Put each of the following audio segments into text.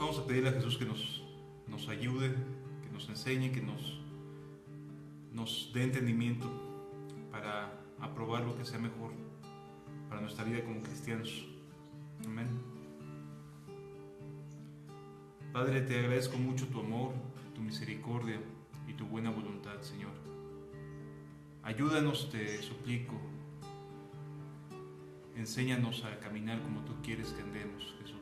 Vamos a pedirle a Jesús que nos ayude, que nos enseñe, que nos dé entendimiento para aprobar lo que sea mejor para nuestra vida como cristianos. Amén. Padre, te agradezco mucho tu amor, tu misericordia y tu buena voluntad, Señor. Ayúdanos, te suplico. Enséñanos a caminar como tú quieres que andemos, Jesús.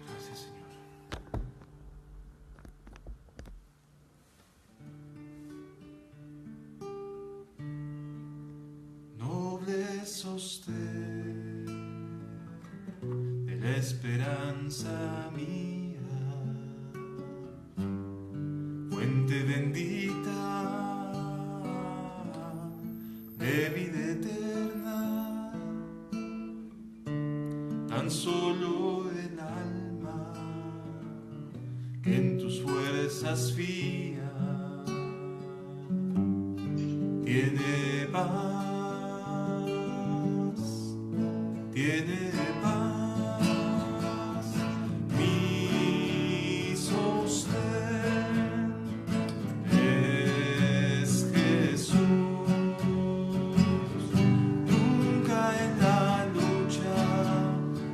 Gracias, Señor. Noble sostén de la esperanza mía, fuente bendita de vida eterna, tan solo el alma que en tus fuerzas fía tiene paz, tiene paz, mi sostén es Jesús. Nunca en la lucha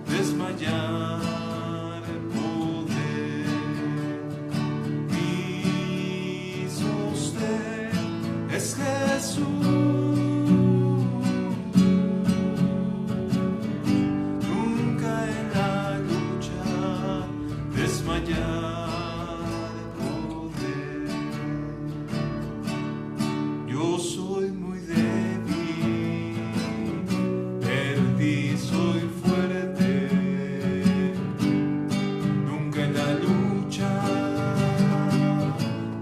desmayar poder, mi sostén es Jesús. Nunca en la lucha desmayar poder. Yo soy muy débil, pero en ti soy fuerte. Nunca en la lucha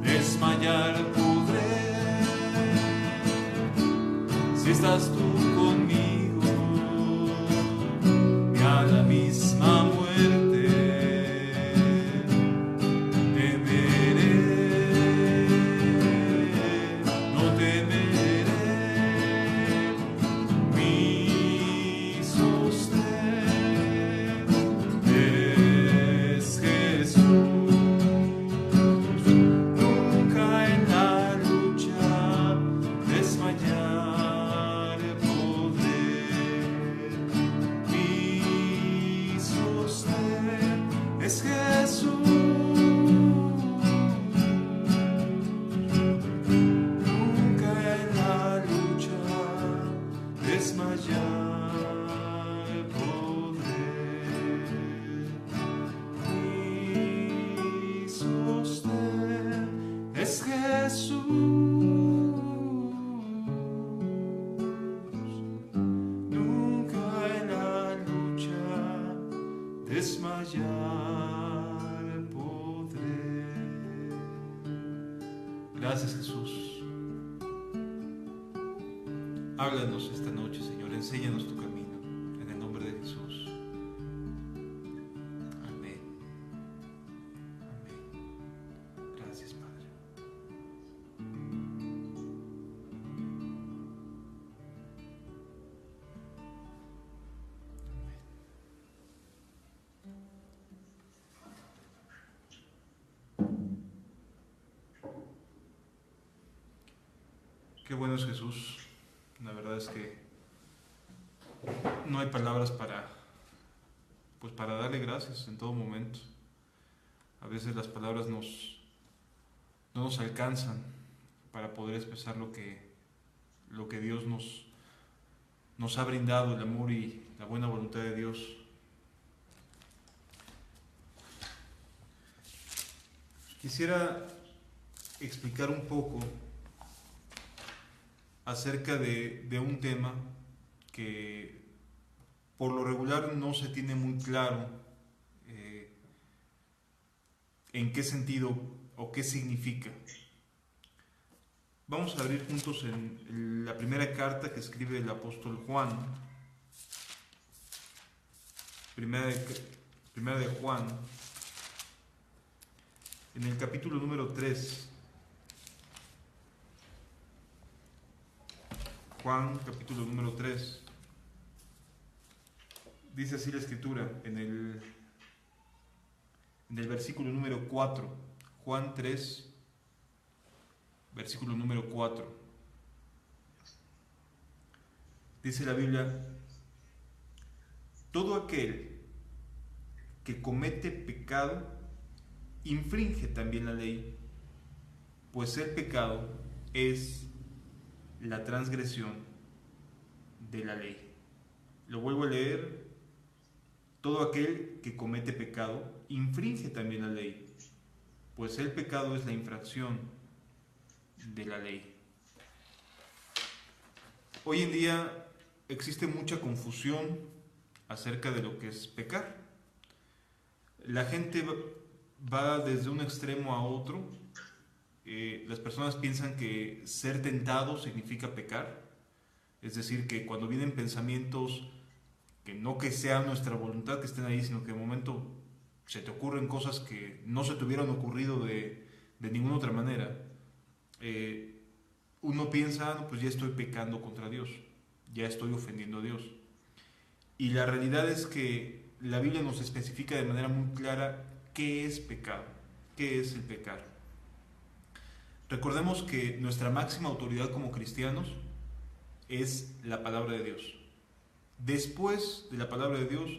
desmayar podré. Si estás tú conmigo, ni a la misma muerte temeré, no temeré. Mi sostén es Jesús. Nunca en la lucha desmayar poder. Mi sostén es Jesús. Nunca en la lucha desmayar poder. Mi sostén es Jesús. Nunca en la lucha desmayar podré. Gracias, Jesús. Háblanos esta noche, Señor. Enséñanos tu camino. En el nombre de Jesús. Amén. Amén. Gracias, Padre. Qué bueno es Jesús. La verdad es que no hay palabras para darle gracias en todo momento. A veces las palabras no nos alcanzan para poder expresar lo que Dios nos ha brindado, el amor y la buena voluntad de Dios. Quisiera explicar un poco acerca de un tema que por lo regular no se tiene muy claro en qué sentido o qué significa. Vamos a abrir juntos en la primera carta que escribe el apóstol Juan, primera de Juan, en el capítulo número 3. Juan, capítulo número 3. Dice así la Escritura en el versículo número 4, Juan 3, versículo número 4. Dice la Biblia: todo aquel que comete pecado infringe también la ley, pues el pecado es la transgresión de la ley. Lo vuelvo a leer: todo aquel que comete pecado infringe también la ley, pues el pecado es la infracción de la ley. Hoy en día existe mucha confusión acerca de lo que es pecar. La gente va desde un extremo a otro. Las personas piensan que ser tentado significa pecar, es decir, que cuando vienen pensamientos que no que sea nuestra voluntad que estén ahí, sino que de momento se te ocurren cosas que no se te hubieran ocurrido de ninguna otra manera, uno piensa: no, pues ya estoy pecando contra Dios, ya estoy ofendiendo a Dios. Y la realidad es que la Biblia nos especifica de manera muy clara qué es pecado, qué es el pecar. Recordemos que nuestra máxima autoridad como cristianos es la palabra de Dios. Después de la palabra de Dios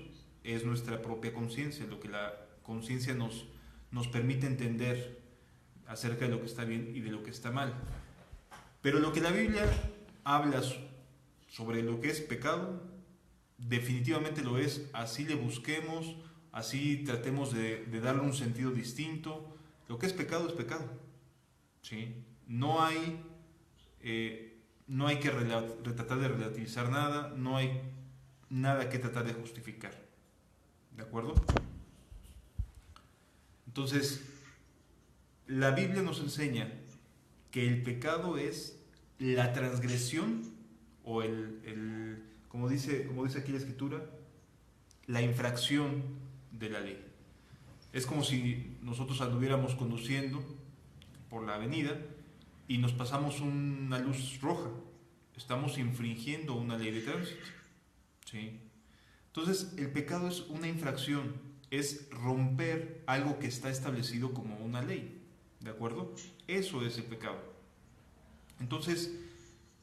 es nuestra propia conciencia, lo que la conciencia nos permite entender acerca de lo que está bien y de lo que está mal. Pero lo que la Biblia habla sobre lo que es pecado, definitivamente lo es. Así le busquemos, así tratemos de darle un sentido distinto. Lo que es pecado, ¿sí? No hay que tratar de relativizar nada, no hay nada que tratar de justificar. ¿De acuerdo? Entonces, la Biblia nos enseña que el pecado es la transgresión o como dice aquí la Escritura, la infracción de la ley. Es como si nosotros anduviéramos conduciendo por la avenida y nos pasamos una luz roja. Estamos infringiendo una ley de tránsito, ¿sí? Entonces, el pecado es una infracción, es romper algo que está establecido como una ley, ¿de acuerdo? Eso es el pecado. Entonces,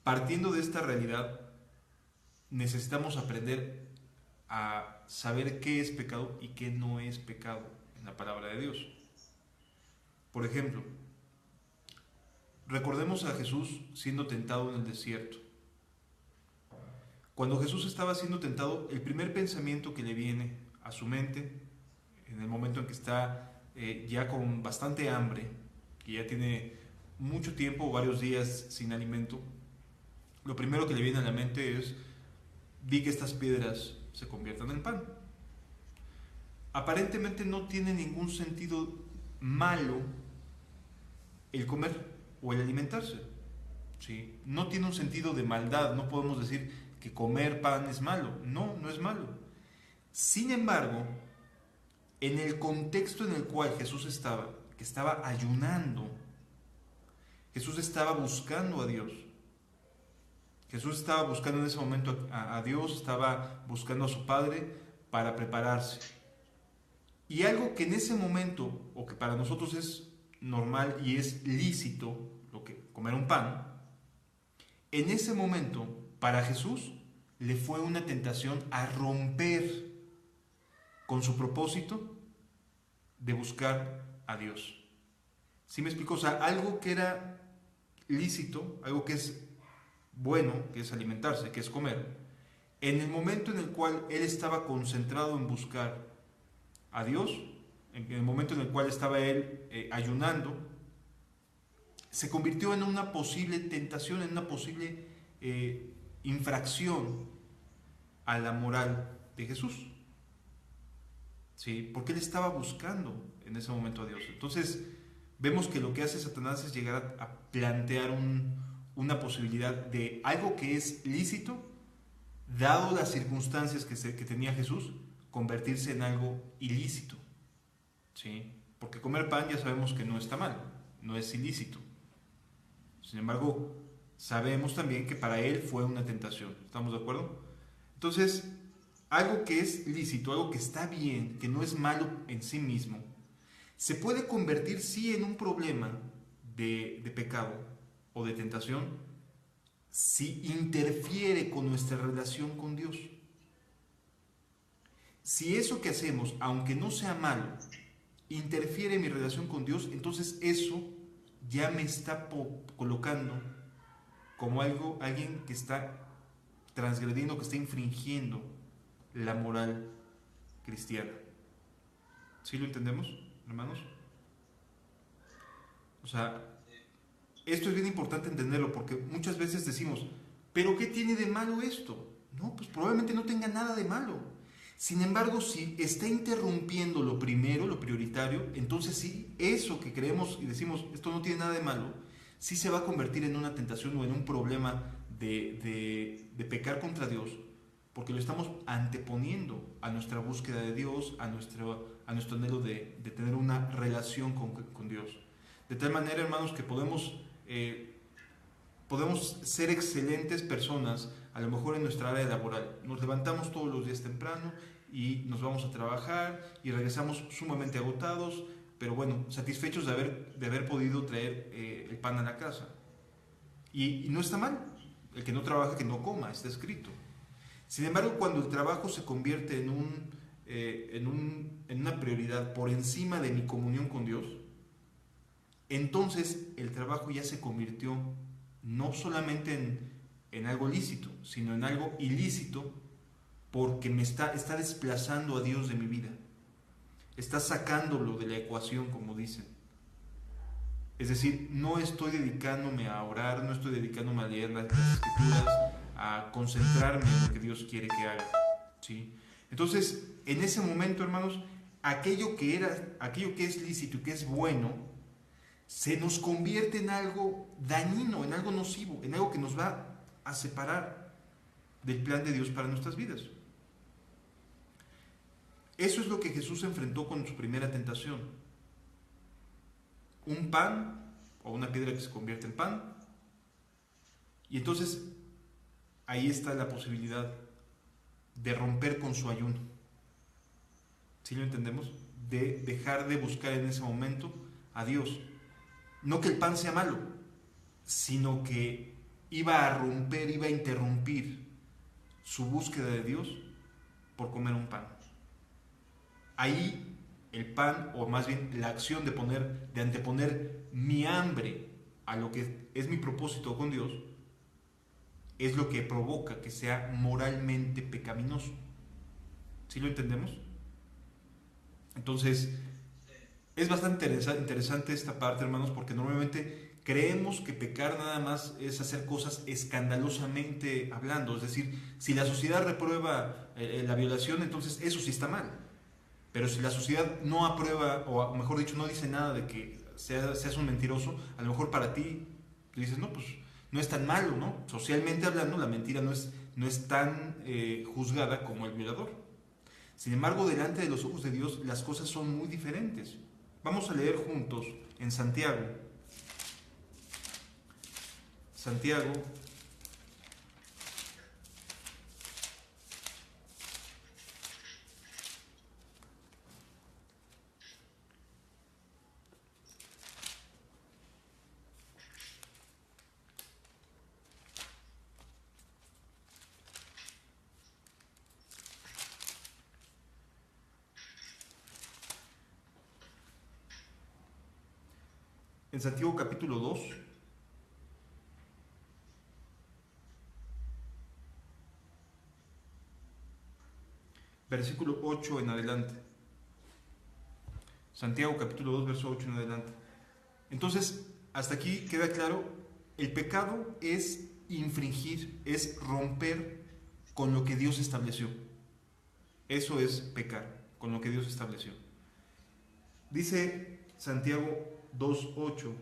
partiendo de esta realidad, necesitamos aprender a saber qué es pecado y qué no es pecado en la palabra de Dios. Por ejemplo, recordemos a Jesús siendo tentado en el desierto. Cuando Jesús estaba siendo tentado, el primer pensamiento que le viene a su mente, en el momento en que está ya con bastante hambre, que ya tiene mucho tiempo, varios días sin alimento, lo primero que le viene a la mente es: di que estas piedras se conviertan en pan. Aparentemente no tiene ningún sentido malo el comer o el alimentarse, ¿sí? No tiene un sentido de maldad, no podemos decir que comer pan es malo. No, no es malo. Sin embargo, en el contexto en el cual Jesús estaba, que estaba ayunando, Jesús estaba buscando a Dios. Jesús estaba buscando en ese momento a Dios, estaba buscando a su Padre para prepararse. Y algo que en ese momento, o que para nosotros es normal y es lícito, lo que comer un pan, en ese momento, para Jesús, le fue una tentación a romper con su propósito de buscar a Dios. ¿Sí me explico? O sea, algo que era lícito, algo que es bueno, que es alimentarse, que es comer, en el momento en el cual él estaba concentrado en buscar a Dios, en el momento en el cual estaba él ayunando, se convirtió en una posible tentación, en una posible infracción a la moral de Jesús, ¿sí? Porque él estaba buscando en ese momento a Dios. Entonces vemos que lo que hace Satanás es llegar a plantear una posibilidad de algo que es lícito, dado las circunstancias que tenía Jesús, convertirse en algo ilícito, ¿sí? Porque comer pan ya sabemos que no está mal, no es ilícito. Sin embargo, sabemos también que para él fue una tentación. ¿Estamos de acuerdo? Entonces, algo que es lícito, algo que está bien, que no es malo en sí mismo, se puede convertir sí en un problema de pecado o de tentación si interfiere con nuestra relación con Dios. Si eso que hacemos, aunque no sea malo, interfiere en mi relación con Dios, entonces eso ya me está colocando como alguien que está transgrediendo, que está infringiendo la moral cristiana. ¿Sí lo entendemos, hermanos? O sea, esto es bien importante entenderlo porque muchas veces decimos, ¿pero qué tiene de malo esto? No, pues probablemente no tenga nada de malo. Sin embargo, si está interrumpiendo lo primero, lo prioritario, entonces sí, eso que creemos y decimos, esto no tiene nada de malo, sí se va a convertir en una tentación o en un problema de pecar contra Dios, porque lo estamos anteponiendo a nuestra búsqueda de Dios, a nuestro anhelo de tener una relación con Dios. De tal manera, hermanos, que podemos ser excelentes personas, a lo mejor en nuestra área laboral. Nos levantamos todos los días temprano y nos vamos a trabajar y regresamos sumamente agotados, pero bueno, satisfechos de haber podido traer el pan a la casa. Y no está mal. El que no trabaja, que no coma, está escrito. Sin embargo, cuando el trabajo se convierte en una prioridad por encima de mi comunión con Dios, entonces el trabajo ya se convirtió no solamente en algo lícito, sino en algo ilícito, porque me está desplazando a Dios de mi vida. Está sacándolo de la ecuación, como dicen. Es decir, no estoy dedicándome a orar, no estoy dedicándome a leer las escrituras, a concentrarme en lo que Dios quiere que haga. ¿Sí? Entonces, en ese momento, hermanos, aquello que es lícito y que es bueno, se nos convierte en algo dañino, en algo nocivo, en algo que nos va a separar del plan de Dios para nuestras vidas. Eso es lo que Jesús enfrentó con su primera tentación. Un pan o una piedra que se convierte en pan. Y entonces ahí está la posibilidad de romper con su ayuno. ¿Sí lo entendemos? De dejar de buscar en ese momento a Dios. No que el pan sea malo, sino que iba a romper, iba a interrumpir su búsqueda de Dios por comer un pan. Ahí el pan, o más bien la acción de anteponer mi hambre a lo que es mi propósito con Dios, es lo que provoca que sea moralmente pecaminoso. ¿Sí lo entendemos? Entonces, es bastante interesante esta parte, hermanos, porque normalmente creemos que pecar nada más es hacer cosas escandalosamente hablando. Es decir, si la sociedad reprueba la violación, entonces eso sí está mal. Pero si la sociedad no aprueba, o mejor dicho, no dice nada de que seas un mentiroso, a lo mejor para ti dices, no, pues no es tan malo, ¿no? Socialmente hablando, la mentira no es tan juzgada como el violador. Sin embargo, delante de los ojos de Dios, las cosas son muy diferentes. Vamos a leer juntos en Santiago. Santiago, en Santiago capítulo 2, versículo 8 en adelante. Santiago capítulo 2, verso 8 en adelante. Entonces, hasta aquí queda claro, el pecado es infringir, es romper con lo que Dios estableció. Eso es pecar, con lo que Dios estableció. Dice Santiago 2:8,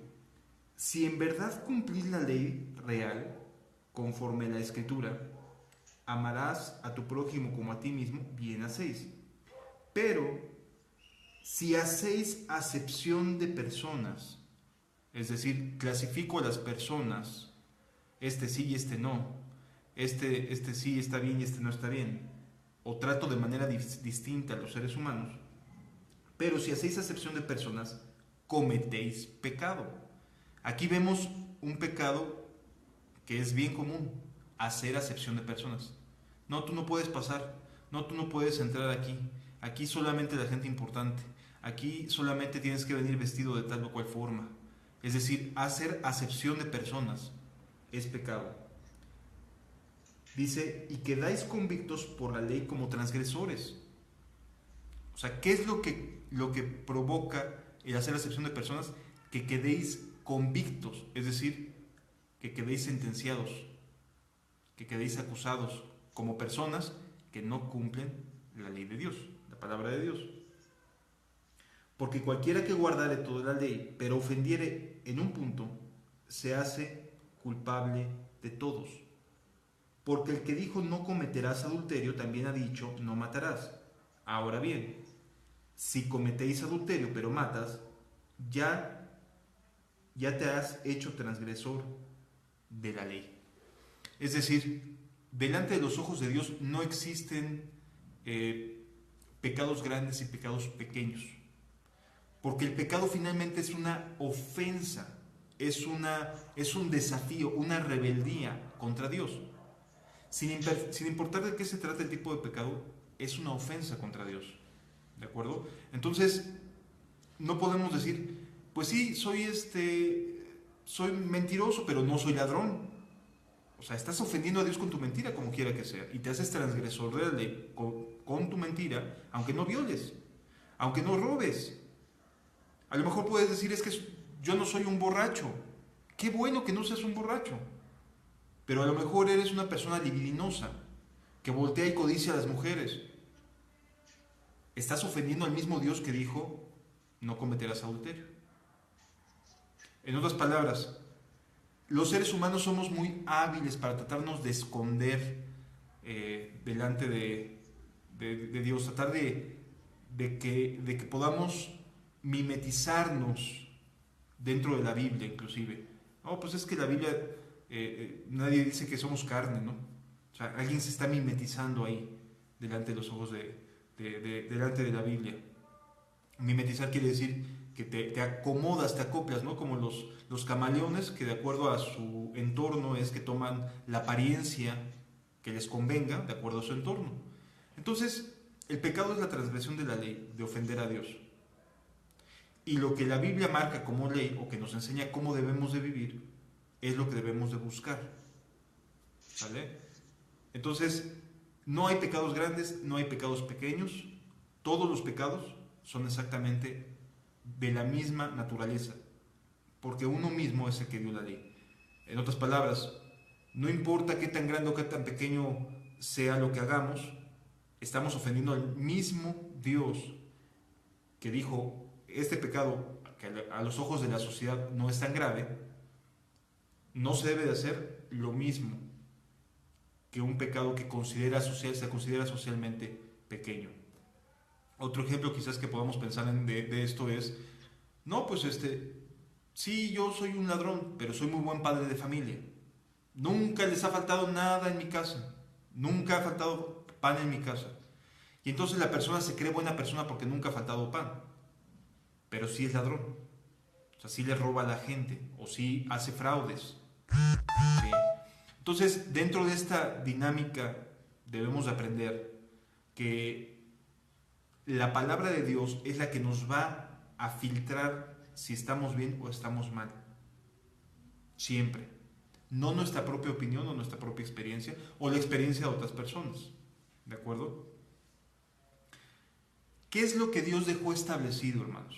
si en verdad cumplís la ley real, conforme a la Escritura, amarás a tu prójimo como a ti mismo, bien hacéis. Pero si hacéis acepción de personas, es decir, clasifico a las personas, este sí y este no, este sí está bien y este no está bien, o trato de manera distinta a los seres humanos, pero si hacéis acepción de personas, cometéis pecado. Aquí vemos un pecado que es bien común, hacer acepción de personas. No, tú no puedes pasar, no, tú no puedes entrar aquí, aquí solamente la gente importante, aquí solamente tienes que venir vestido de tal o cual forma. Es decir, hacer acepción de personas es pecado. Dice, y quedáis convictos por la ley como transgresores. O sea, ¿qué es lo que provoca el hacer acepción de personas? Que quedéis convictos, es decir, que quedéis sentenciados, que quedéis acusados como personas que no cumplen la ley de Dios, la palabra de Dios. Porque cualquiera que guardare toda la ley, pero ofendiere en un punto, se hace culpable de todos. Porque el que dijo no cometerás adulterio, también ha dicho no matarás. Ahora bien, si cometéis adulterio pero matas, ya te has hecho transgresor de la ley. Es decir, delante de los ojos de Dios no existen pecados grandes y pecados pequeños. Porque el pecado finalmente es una ofensa, es un desafío, una rebeldía contra Dios. Sin importar de qué se trata el tipo de pecado, es una ofensa contra Dios. ¿De acuerdo? Entonces, no podemos decir, pues sí, soy mentiroso, pero no soy ladrón. O sea, estás ofendiendo a Dios con tu mentira, como quiera que sea, y te haces transgresor de la ley con tu mentira, aunque no violes, aunque no robes. A lo mejor puedes decir, es que yo no soy un borracho. Qué bueno que no seas un borracho. Pero a lo mejor eres una persona libidinosa, que voltea y codicia a las mujeres. Estás ofendiendo al mismo Dios que dijo, no cometerás adulterio. En otras palabras, los seres humanos somos muy hábiles para tratarnos de esconder delante de Dios, tratar de que podamos mimetizarnos dentro de la Biblia inclusive. No, pues es que la Biblia, nadie dice que somos carne, ¿no? O sea, alguien se está mimetizando ahí, delante de los ojos delante de la Biblia. Mimetizar quiere decir que te acomodas, te acoplas, ¿no? Como los camaleones, que de acuerdo a su entorno es que toman la apariencia que les convenga, de acuerdo a su entorno. Entonces, el pecado es la transgresión de la ley, de ofender a Dios. Y lo que la Biblia marca como ley, o que nos enseña cómo debemos de vivir, es lo que debemos de buscar. ¿Vale? Entonces, no hay pecados grandes, no hay pecados pequeños. Todos los pecados son exactamente de la misma naturaleza, porque uno mismo es el que dio la ley. En otras palabras, no importa qué tan grande o qué tan pequeño sea lo que hagamos, estamos ofendiendo al mismo Dios que dijo, este pecado, que a los ojos de la sociedad no es tan grave, no se debe de hacer lo mismo que un pecado que se considera socialmente pequeño. Otro ejemplo quizás que podamos pensar de esto es, no, pues sí, yo soy un ladrón, pero soy muy buen padre de familia. Nunca les ha faltado nada en mi casa, nunca ha faltado pan en mi casa. Y entonces la persona se cree buena persona porque nunca ha faltado pan, pero sí es ladrón. O sea, sí le roba a la gente, o sí hace fraudes. ¿Sí? Entonces, dentro de esta dinámica debemos aprender que la palabra de Dios es la que nos va a filtrar si estamos bien o estamos mal. Siempre. No nuestra propia opinión o nuestra propia experiencia o la experiencia de otras personas. ¿De acuerdo? ¿Qué es lo que Dios dejó establecido, hermanos?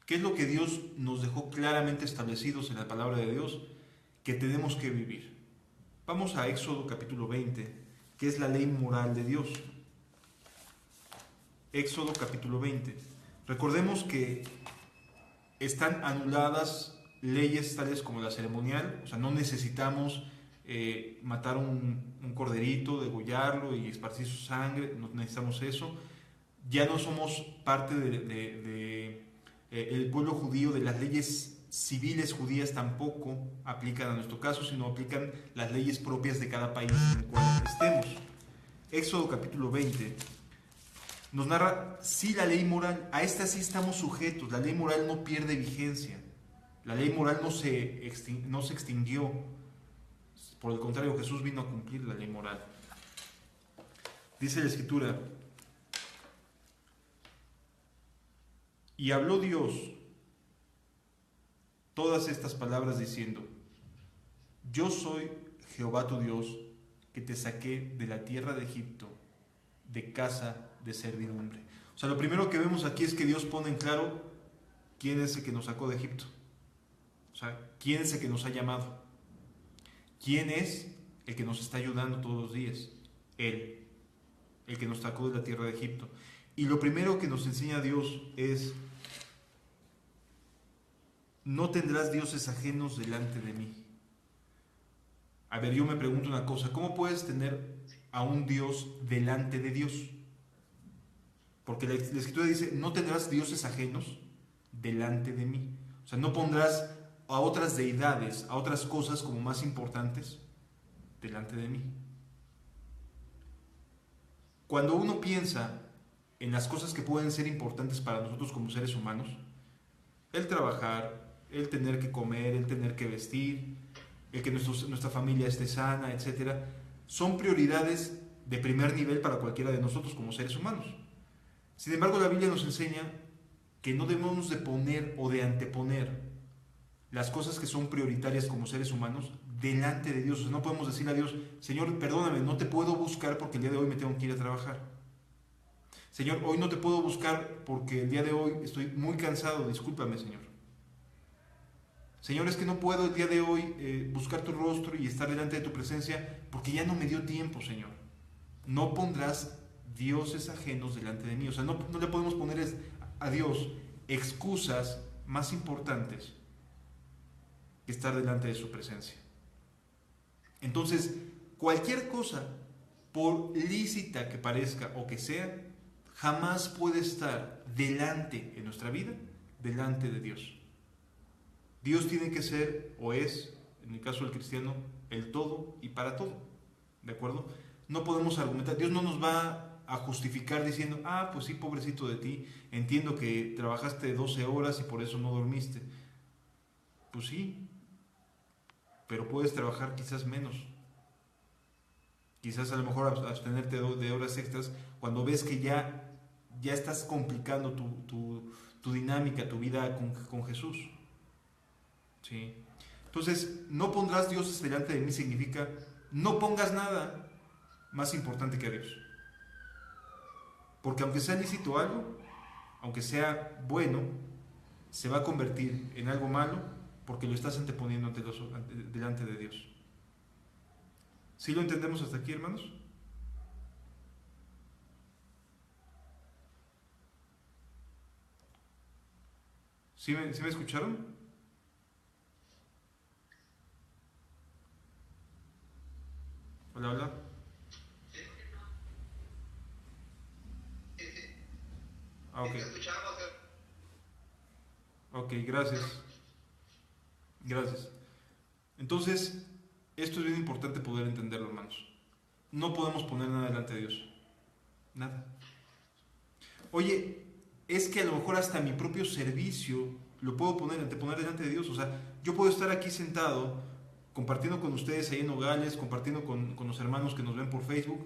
¿Qué es lo que Dios nos dejó claramente establecidos en la palabra de Dios que tenemos que vivir? Vamos a Éxodo capítulo 20, que es la ley moral de Dios. Éxodo capítulo 20. Recordemos que están anuladas leyes tales como la ceremonial, o sea, no necesitamos matar un corderito, degollarlo y esparcir su sangre, no necesitamos eso. Ya no somos parte el pueblo judío, de las leyes civiles judías tampoco aplican a nuestro caso, sino aplican las leyes propias de cada país en el cual estemos. Éxodo capítulo 20, nos narra, sí, la ley moral, a esta sí estamos sujetos, la ley moral no pierde vigencia, la ley moral no se extinguió, por el contrario, Jesús vino a cumplir la ley moral. Dice la Escritura, y habló Dios todas estas palabras diciendo, yo soy Jehová tu Dios, que te saqué de la tierra de Egipto, de casa de servidumbre. O sea, lo primero que vemos aquí es que Dios pone en claro quién es el que nos sacó de Egipto. O sea, quién es el que nos ha llamado. ¿Quién es el que nos está ayudando todos los días? Él, el que nos sacó de la tierra de Egipto. Y lo primero que nos enseña Dios es, no tendrás dioses ajenos delante de mí. A ver, yo me pregunto una cosa, ¿cómo puedes tener a un Dios delante de Dios? Porque la Escritura dice, no tendrás dioses ajenos delante de mí. O sea, no pondrás a otras deidades, a otras cosas como más importantes delante de mí. Cuando uno piensa en las cosas que pueden ser importantes para nosotros como seres humanos, el trabajar, el tener que comer, el tener que vestir, el que nuestra familia esté sana, etc., son prioridades de primer nivel para cualquiera de nosotros como seres humanos. Sin embargo, la Biblia nos enseña que no debemos de poner o de anteponer las cosas que son prioritarias como seres humanos delante de Dios. O sea, no podemos decirle a Dios, Señor, perdóname, no te puedo buscar porque el día de hoy me tengo que ir a trabajar. Señor, hoy no te puedo buscar porque el día de hoy estoy muy cansado, discúlpame, Señor. Señor, es que no puedo el día de hoy buscar tu rostro y estar delante de tu presencia porque ya no me dio tiempo, Señor. No pondrás dioses ajenos delante de mí. O sea, no le podemos poner a Dios excusas más importantes que estar delante de su presencia. Entonces, cualquier cosa, por lícita que parezca o que sea, jamás puede estar delante en nuestra vida, delante de Dios. Dios tiene que ser, o es, en el caso del cristiano, el todo y para todo. ¿De acuerdo? No podemos argumentar. Dios no nos va a justificar diciendo, pues sí, pobrecito de ti, entiendo que trabajaste 12 horas y por eso no dormiste. Pues sí, pero puedes trabajar quizás menos. Quizás a lo mejor abstenerte de horas extras cuando ves que ya estás complicando tu dinámica, tu vida con Jesús. ¿Sí? Entonces, no pondrás dioses delante de mí significa no pongas nada más importante que a Dios. Porque aunque sea lícito algo, aunque sea bueno, se va a convertir en algo malo porque lo estás anteponiendo delante de Dios. ¿Sí lo entendemos hasta aquí, hermanos? ¿Sí me escucharon? Hola, hola. Ok. Ok, gracias. Gracias. Entonces, esto es bien importante poder entenderlo, hermanos. No podemos poner nada delante de Dios. Nada. Oye, es que a lo mejor hasta mi propio servicio lo puedo anteponer delante de Dios. O sea, yo puedo estar aquí sentado compartiendo con ustedes ahí en Nogales, compartiendo con los hermanos que nos ven por Facebook,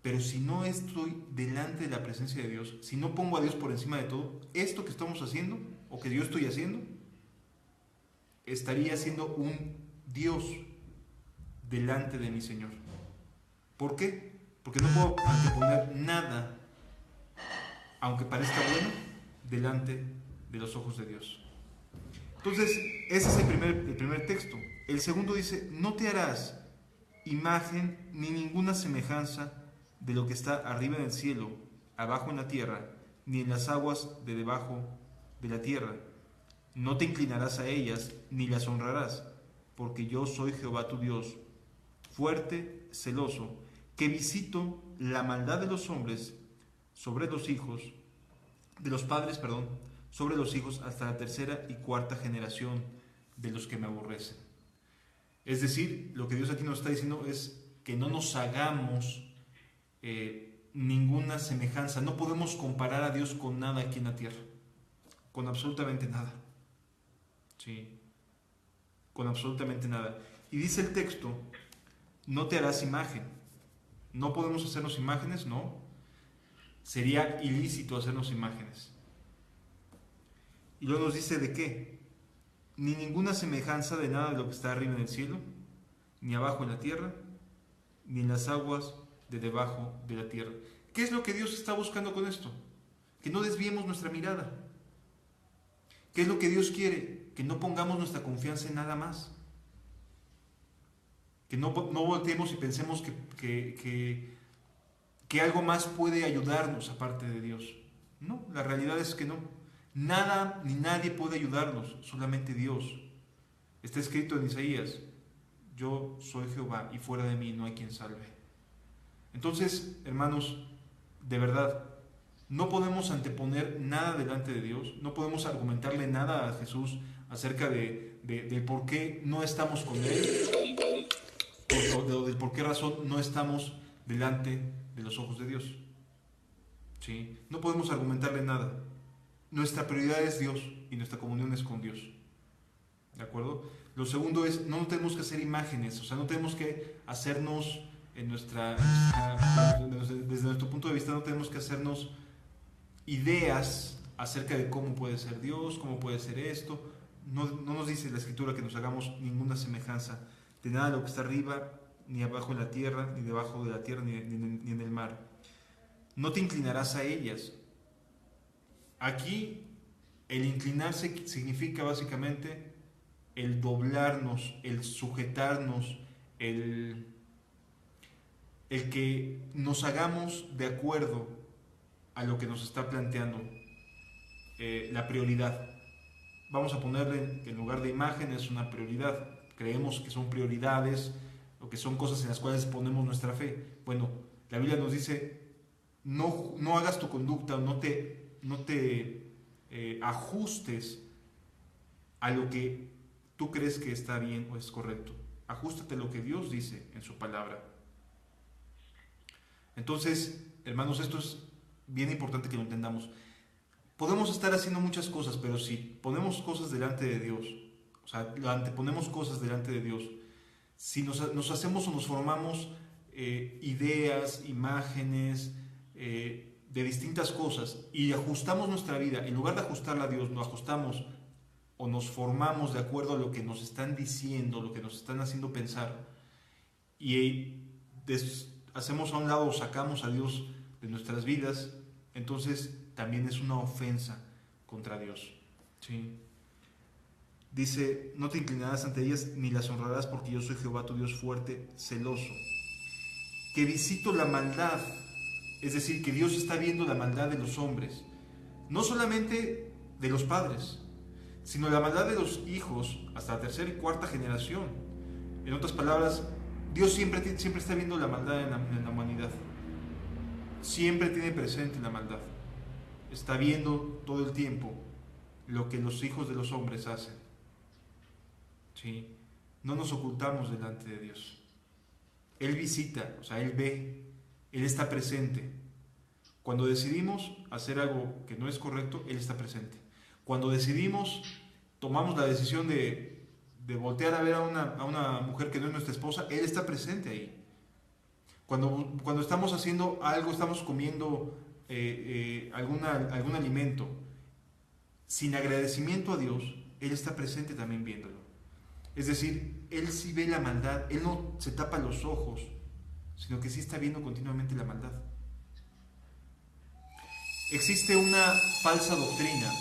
pero si no estoy delante de la presencia de Dios, si no pongo a Dios por encima de todo, esto que estamos haciendo, o que yo estoy haciendo, estaría siendo un Dios delante de mi Señor. ¿Por qué? Porque no puedo anteponer nada, aunque parezca bueno, delante de los ojos de Dios. Entonces, ese es el primer texto. El segundo dice, no te harás imagen ni ninguna semejanza de lo que está arriba en el cielo, abajo en la tierra, ni en las aguas de debajo de la tierra. No te inclinarás a ellas, ni las honrarás, porque yo soy Jehová tu Dios, fuerte, celoso, que visito la maldad de los hombres sobre los hijos, de los padres, sobre los hijos hasta la tercera y cuarta generación de los que me aborrecen. Es decir, lo que Dios aquí nos está diciendo es que no nos hagamos ninguna semejanza. No podemos comparar a Dios con nada aquí en la tierra, con absolutamente nada. Sí, con absolutamente nada. Y dice el texto, no te harás imagen. No podemos hacernos imágenes, no. Sería ilícito hacernos imágenes. Y luego nos dice de qué. Ni ninguna semejanza de nada de lo que está arriba en el cielo, ni abajo en la tierra, ni en las aguas de debajo de la tierra. ¿Qué es lo que Dios está buscando con esto? Que no desviemos nuestra mirada. ¿Qué es lo que Dios quiere? Que no pongamos nuestra confianza en nada más. Que no volteemos y pensemos que algo más puede ayudarnos aparte de Dios. No, la realidad es que no. Nada ni nadie puede ayudarnos, solamente Dios. Está escrito en Isaías, yo soy Jehová y fuera de mí no hay quien salve. Entonces, hermanos, de verdad, no podemos anteponer nada delante de Dios, no podemos argumentarle nada a Jesús acerca del por qué no estamos con Él, o del por qué razón no estamos delante de los ojos de Dios. ¿Sí? No podemos argumentarle nada. Nuestra prioridad es Dios y nuestra comunión es con Dios. ¿De acuerdo? Lo segundo es, no tenemos que hacer imágenes, o sea, no tenemos que hacernos desde nuestro punto de vista, no tenemos que hacernos ideas acerca de cómo puede ser Dios, cómo puede ser esto. No nos dice la Escritura que nos hagamos ninguna semejanza de nada de lo que está arriba, ni abajo en la tierra, ni debajo de la tierra, ni en el mar. No te inclinarás a ellas. Aquí el inclinarse significa básicamente el doblarnos, el sujetarnos, el que nos hagamos de acuerdo a lo que nos está planteando la prioridad. Vamos a ponerle en lugar de imágenes una prioridad. Creemos que son prioridades o que son cosas en las cuales ponemos nuestra fe. Bueno, la Biblia nos dice, no hagas tu conducta, no te ajustes a lo que tú crees que está bien o es correcto. Ajústate a lo que Dios dice en su palabra. Entonces, hermanos, esto es bien importante que lo entendamos. Podemos estar haciendo muchas cosas, pero si ponemos cosas delante de Dios, o sea, anteponemos cosas delante de Dios, si nos hacemos o nos formamos ideas, imágenes, de distintas cosas y ajustamos nuestra vida, en lugar de ajustarla a Dios, nos ajustamos o nos formamos de acuerdo a lo que nos están diciendo, lo que nos están haciendo pensar, y hacemos a un lado o sacamos a Dios de nuestras vidas, entonces también es una ofensa contra Dios. ¿Sí? Dice, no te inclinarás ante ellas ni las honrarás, porque yo soy Jehová tu Dios fuerte, celoso, que visito la maldad. Es decir, que Dios está viendo la maldad de los hombres, no solamente de los padres, sino la maldad de los hijos hasta la tercera y cuarta generación. En otras palabras, Dios siempre está viendo la maldad en la humanidad. Siempre tiene presente la maldad. Está viendo todo el tiempo lo que los hijos de los hombres hacen. ¿Sí? No nos ocultamos delante de Dios. Él visita, o sea, Él ve, Él está presente. Cuando decidimos hacer algo que no es correcto, Él está presente. Cuando tomamos la decisión de voltear a ver a una mujer que no es nuestra esposa, Él está presente ahí. Cuando estamos haciendo algo, estamos comiendo algún alimento, sin agradecimiento a Dios, Él está presente también viéndolo. Es decir, Él sí ve la maldad, Él no se tapa los ojos, sino que sí está viendo continuamente la maldad. Existe una falsa doctrina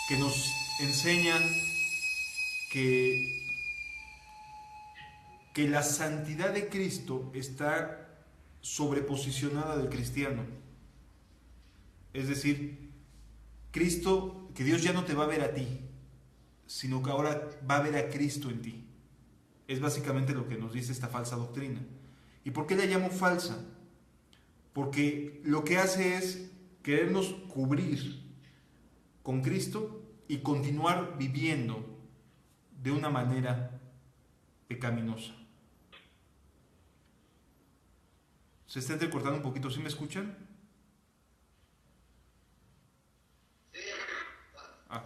que nos enseña que la santidad de Cristo está sobreposicionada del cristiano. Es decir, que Dios ya no te va a ver a ti, sino que ahora va a ver a Cristo en ti. Es básicamente lo que nos dice esta falsa doctrina. ¿Y por qué la llamo falsa? Porque lo que hace es querernos cubrir con Cristo y continuar viviendo de una manera pecaminosa. Se está entrecortando un poquito, ¿sí me escuchan? Ah,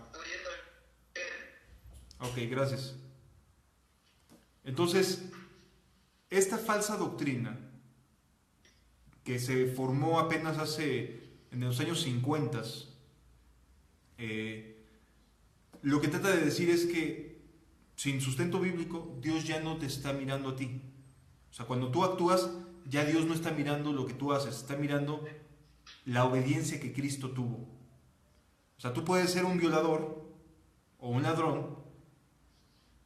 ok, gracias. Entonces, esta falsa doctrina que se formó apenas en los años 50, lo que trata de decir es que sin sustento bíblico, Dios ya no te está mirando a ti. O sea, cuando tú actúas, ya Dios no está mirando lo que tú haces, está mirando la obediencia que Cristo tuvo. O sea, tú puedes ser un violador o un ladrón,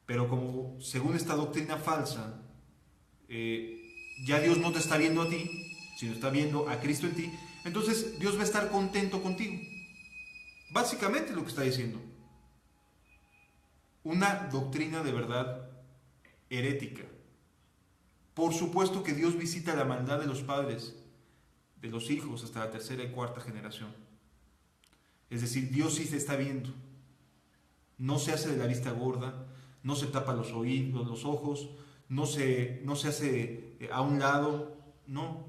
pero como según esta doctrina falsa, ya Dios no te está viendo a ti, sino está viendo a Cristo en ti, entonces Dios va a estar contento contigo. Básicamente lo que está diciendo. Una doctrina de verdad herética. Por supuesto que Dios visita la maldad de los padres, de los hijos, hasta la tercera y cuarta generación. Es decir, Dios sí se está viendo. No se hace de la vista gorda, no se tapa los oídos, los ojos, no se hace a un lado, no.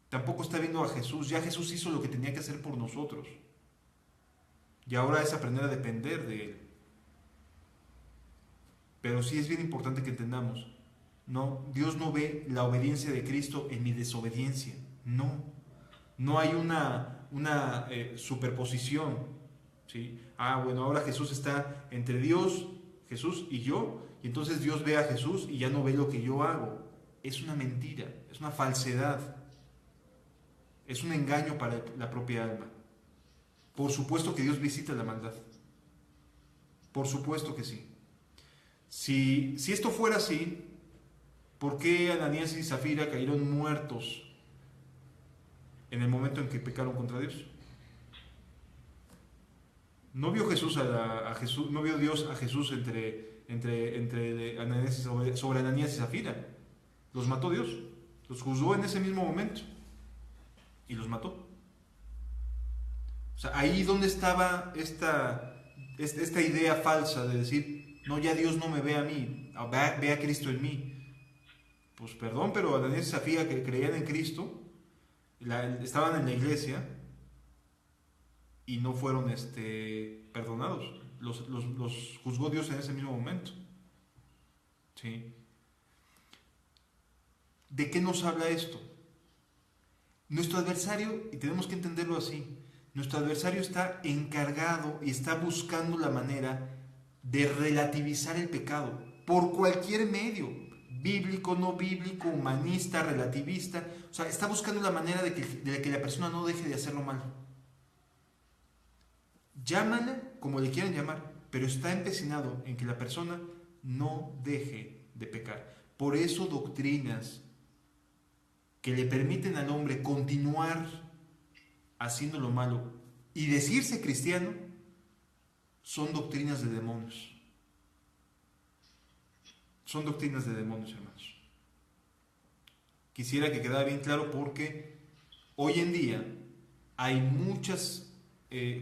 Tampoco está viendo a Jesús. Ya Jesús hizo lo que tenía que hacer por nosotros. Y ahora es aprender a depender de Él. Pero sí es bien importante que entendamos, no, Dios no ve la obediencia de Cristo en mi desobediencia. No, no hay una superposición. ¿Sí? Ah, bueno, ahora Jesús está entre Dios, Jesús y yo, y entonces Dios ve a Jesús y ya no ve lo que yo hago. Es una mentira, es una falsedad, es un engaño para la propia alma. Por supuesto que Dios visita la maldad, por supuesto que sí. Si esto fuera así, ¿por qué Ananías y Zafira cayeron muertos en el momento en que pecaron contra Dios? No vio Jesús a Jesús, no vio Dios a Jesús entre Ananías sobre Ananías y Zafira. Los mató Dios, los juzgó en ese mismo momento y los mató. O sea, ahí donde estaba esta idea falsa de decir, no, ya Dios no me ve a mí, ve a Cristo en mí. Pues perdón, pero Ananías y Zafira, que creían en Cristo, estaban en la iglesia y no fueron perdonados. Los juzgó Dios en ese mismo momento. ¿Sí? ¿De qué nos habla esto? Nuestro adversario, y tenemos que entenderlo así, nuestro adversario está encargado y está buscando la manera de relativizar el pecado por cualquier medio, bíblico, no bíblico, humanista, relativista. O sea, está buscando la manera de que la persona no deje de hacerlo mal. Llámala como le quieran llamar, pero está empecinado en que la persona no deje de pecar. Por eso doctrinas que le permiten al hombre continuar haciendo lo malo y decirse cristiano son doctrinas de demonios. Son doctrinas de demonios, hermanos. Quisiera que quedara bien claro porque hoy en día hay muchas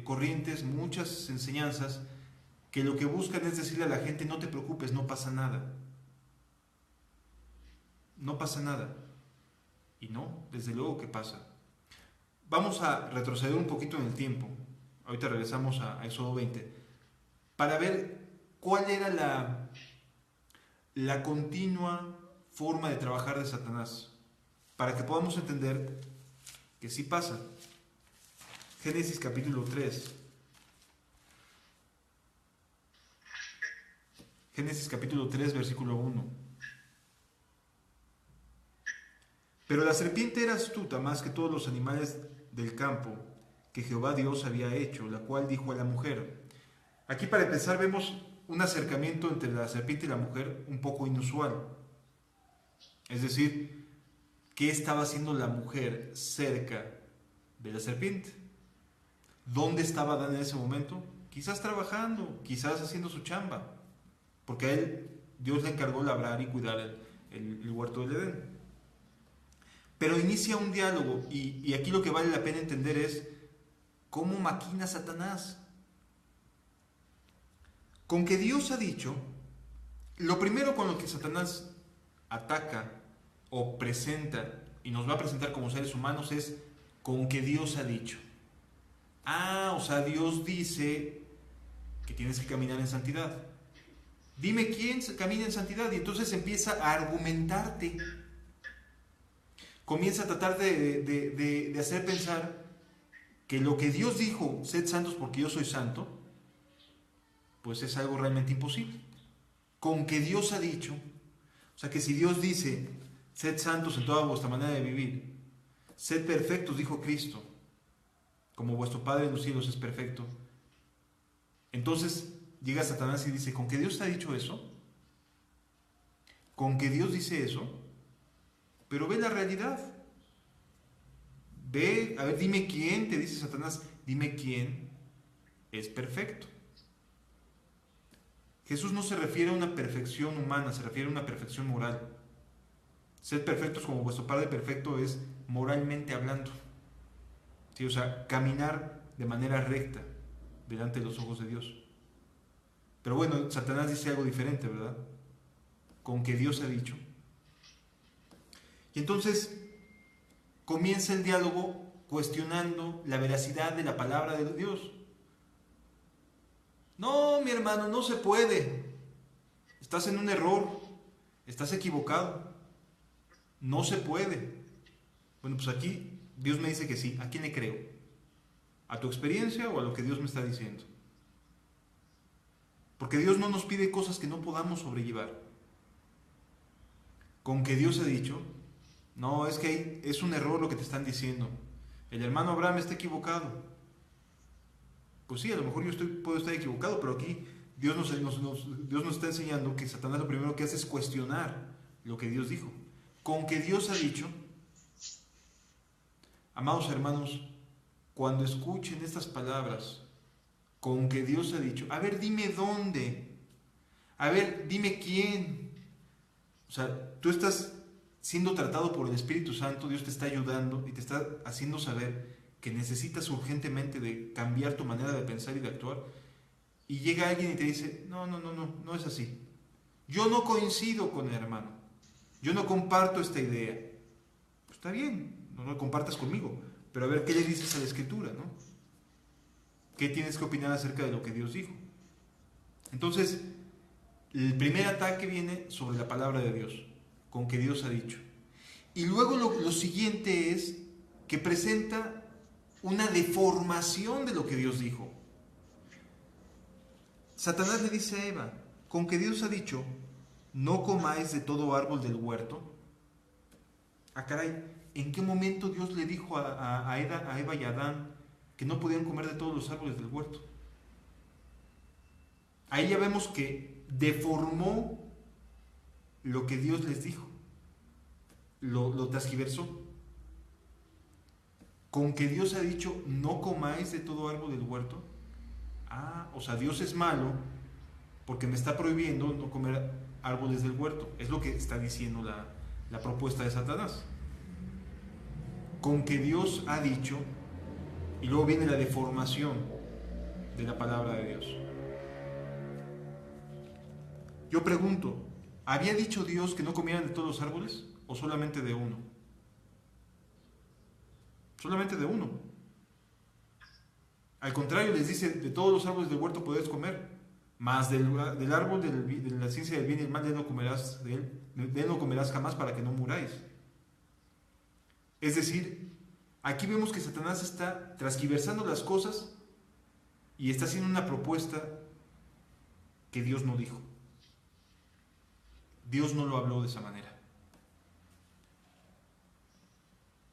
corrientes, muchas enseñanzas que lo que buscan es decirle a la gente, no te preocupes, no pasa nada. No pasa nada. Y no, desde luego que pasa. Vamos a retroceder un poquito en el tiempo. Ahorita regresamos a Éxodo 20 para ver cuál era la continua forma de trabajar de Satanás, para que podamos entender que sí pasa. Génesis capítulo 3. Génesis capítulo 3, versículo 1. Pero la serpiente era astuta más que todos los animales del campo que Jehová Dios había hecho, la cual dijo a la mujer. Aquí para empezar vemos un acercamiento entre la serpiente y la mujer un poco inusual. Es decir, ¿qué estaba haciendo la mujer cerca de la serpiente? ¿Dónde estaba Adán en ese momento? Quizás trabajando, quizás haciendo su chamba, porque a él Dios le encargó labrar y cuidar el huerto del Edén. Pero inicia un diálogo y aquí lo que vale la pena entender es cómo maquina Satanás. Con que Dios ha dicho, lo primero con lo que Satanás ataca o presenta y nos va a presentar como seres humanos es con que Dios ha dicho. O sea, Dios dice que tienes que caminar en santidad. Dime quién camina en santidad, y entonces empieza a argumentarte. Comienza a tratar de hacer pensar que lo que Dios dijo, sed santos porque yo soy santo, pues es algo realmente imposible. Con que Dios ha dicho, o sea que si Dios dice, sed santos en toda vuestra manera de vivir, sed perfectos, dijo Cristo, como vuestro Padre en los cielos es perfecto. Entonces llega Satanás y dice, ¿con que Dios te ha dicho eso? ¿Con que Dios dice eso? Pero ve la realidad. Ve, a ver, dime quién, te dice Satanás, dime quién es perfecto. Jesús no se refiere a una perfección humana, se refiere a una perfección moral. Sed perfectos como vuestro Padre perfecto es moralmente hablando. ¿Sí? O sea, caminar de manera recta delante de los ojos de Dios. Pero bueno, Satanás dice algo diferente, ¿verdad? Con que Dios ha dicho. Y entonces comienza el diálogo cuestionando la veracidad de la palabra de Dios. No, mi hermano, no se puede. Estás en un error. Estás equivocado. No se puede. Bueno, pues aquí Dios me dice que sí. ¿A quién le creo? ¿A tu experiencia o a lo que Dios me está diciendo? Porque Dios no nos pide cosas que no podamos sobrellevar. Con que Dios ha dicho, no, es que es un error lo que te están diciendo. El hermano Abraham está equivocado. Pues sí, a lo mejor puedo estar equivocado, pero aquí Dios nos está enseñando que Satanás lo primero que hace es cuestionar lo que Dios dijo. Con que Dios ha dicho, amados hermanos, cuando escuchen estas palabras, con que Dios ha dicho, a ver, dime dónde, a ver, dime quién. O sea, tú estás siendo tratado por el Espíritu Santo, Dios te está ayudando y te está haciendo saber que necesitas urgentemente de cambiar tu manera de pensar y de actuar, y llega alguien y te dice, no es así. Yo no coincido con el hermano, yo no comparto esta idea. Pues está bien, no lo compartas conmigo, pero a ver qué le dices a la Escritura, ¿no? ¿Qué tienes que opinar acerca de lo que Dios dijo? Entonces, el primer ataque viene sobre la palabra de Dios, con que Dios ha dicho. Y luego lo siguiente es que presenta una deformación de lo que Dios dijo. Satanás le dice a Eva, con que Dios ha dicho, no comáis de todo árbol del huerto. Caray, ¿en qué momento Dios le dijo a Eva y a Adán que no podían comer de todos los árboles del huerto? Ahí ya vemos que deformó lo que Dios les dijo, lo transgiversó. Con que Dios ha dicho, no comáis de todo árbol del huerto. O sea, Dios es malo porque me está prohibiendo no comer árboles del huerto. Es lo que está diciendo la propuesta de Satanás. Con que Dios ha dicho, y luego viene la deformación de la palabra de Dios. Yo pregunto, ¿había dicho Dios que no comieran de todos los árboles o solamente de uno? Solamente de uno. Al contrario, les dice, de todos los árboles del huerto podéis comer, mas del árbol de la ciencia del bien y del mal, de él no comerás jamás para que no muráis. Es decir, aquí vemos que Satanás está transgiversando las cosas y está haciendo una propuesta que Dios no dijo. Dios no lo habló de esa manera.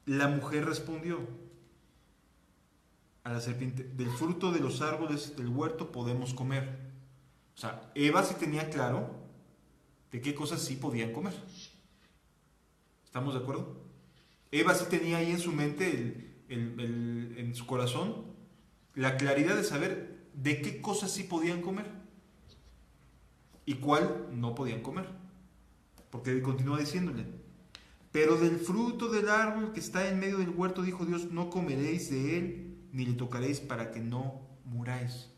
La mujer respondió a la serpiente, del fruto de los árboles del huerto podemos comer. O sea, Eva sí tenía claro de qué cosas sí podían comer. ¿Estamos de acuerdo? Eva sí tenía ahí en su mente, en su corazón, la claridad de saber de qué cosas sí podían comer y cuál no podían comer. Porque continúa diciéndole, pero del fruto del árbol que está en medio del huerto, dijo Dios, no comeréis de él, ni le tocaréis para que no muráis.